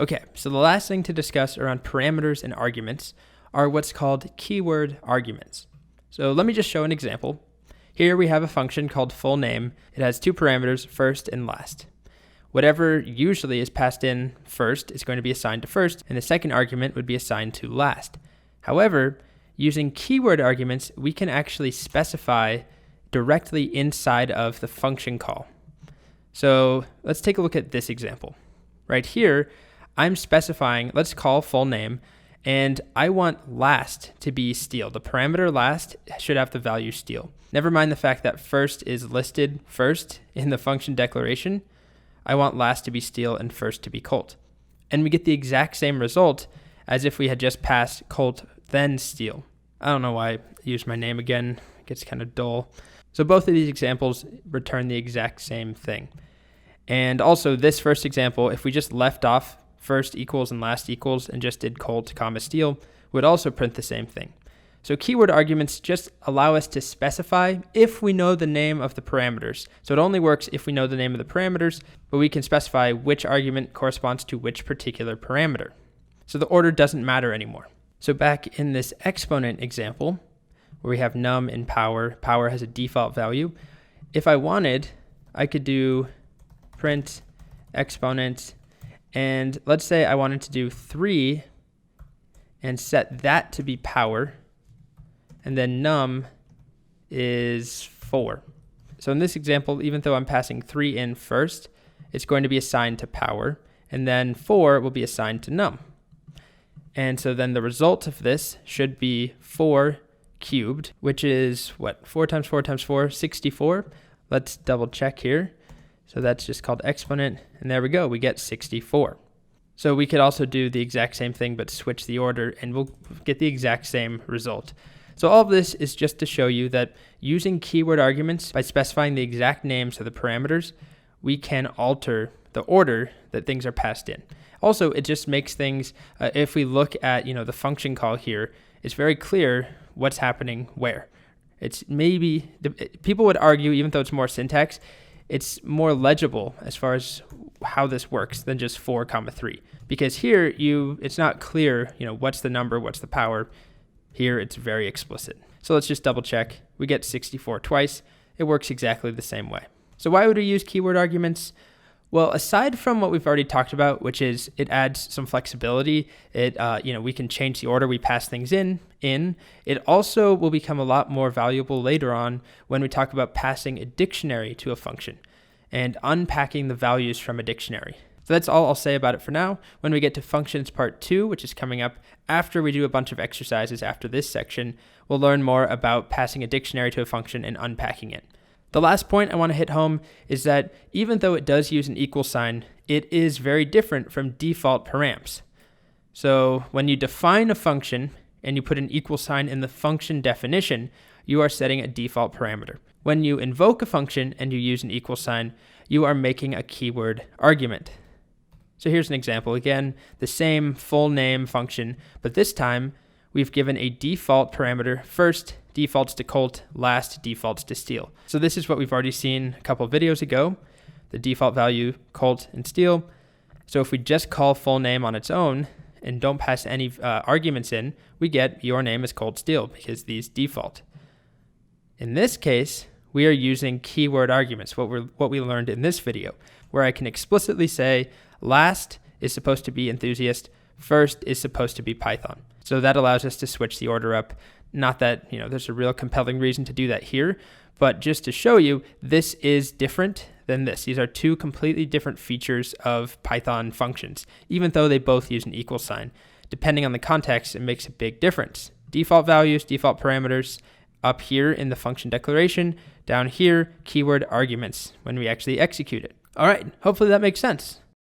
Okay, so the last thing to discuss around parameters and arguments are what's called keyword arguments. So let me just show an example. Here we have a function called full name. It has two parameters, first and last. Whatever usually is passed in first is going to be assigned to first, and the second argument would be assigned to last. However, using keyword arguments, we can actually specify directly inside of the function call. So let's take a look at this example. Right here, I'm specifying, let's call full name, and I want last to be steal. The parameter last should have the value steal. Never mind the fact that first is listed first in the function declaration. I want last to be steal and first to be colt. And we get the exact same result as if we had just passed colt then steal. I don't know why I used my name again. It gets kind of dull. So both of these examples return the exact same thing. And also this first example, if we just left off first equals and last equals and just did colt comma steal, would also print the same thing. So keyword arguments just allow us to specify if we know the name of the parameters. So it only works if we know the name of the parameters, but we can specify which argument corresponds to which particular parameter. So the order doesn't matter anymore. So back in this exponent example, where we have num in power has a default value. If I wanted, I could do print exponent, and let's say I wanted to do 3 and set that to be power, and then num is 4. So in this example, even though I'm passing 3 in first, it's going to be assigned to power, and then 4 will be assigned to num. And so then the result of this should be 4 cubed, which is what? 4 times 4 times 4, 64. Let's double check here. So that's just called exponent, and there we go, we get 64. So we could also do the exact same thing, but switch the order, and we'll get the exact same result. So all of this is just to show you that using keyword arguments, by specifying the exact names of the parameters, we can alter the order that things are passed in. Also, it just makes things, if we look at the function call here, it's very clear what's happening where. It's maybe, people would argue, even though it's more syntax, it's more legible as far as how this works than just 4, 3. Because here, it's not clear, what's the number, what's the power. Here, it's very explicit. So let's just double check. We get 64 twice. It works exactly the same way. So why would we use keyword arguments? Well, aside from what we've already talked about, which is it adds some flexibility, we can change the order we pass things in, it also will become a lot more valuable later on when we talk about passing a dictionary to a function and unpacking the values from a dictionary. So that's all I'll say about it for now. When we get to functions part 2, which is coming up after we do a bunch of exercises after this section, we'll learn more about passing a dictionary to a function and unpacking it. The last point I want to hit home is that even though it does use an equal sign, it is very different from default params. So when you define a function and you put an equal sign in the function definition, you are setting a default parameter. When you invoke a function and you use an equal sign, you are making a keyword argument. So here's an example. Again, the same full name function, but this time we've given a default parameter. First defaults to colt, last defaults to steal. So this is what we've already seen a couple of videos ago, the default value colt and steal. So if we just call full name on its own and don't pass any arguments in, we get your name is colt steal because these default. In this case, we are using keyword arguments, what we learned in this video, where I can explicitly say last is supposed to be enthusiast, first is supposed to be Python. So that allows us to switch the order up. Not that, there's a real compelling reason to do that here, but just to show you, this is different than this. These are two completely different features of Python functions, even though they both use an equal sign. Depending on the context, it makes a big difference. Default values, default parameters, up here in the function declaration, down here, keyword arguments when we actually execute it. All right, hopefully that makes sense.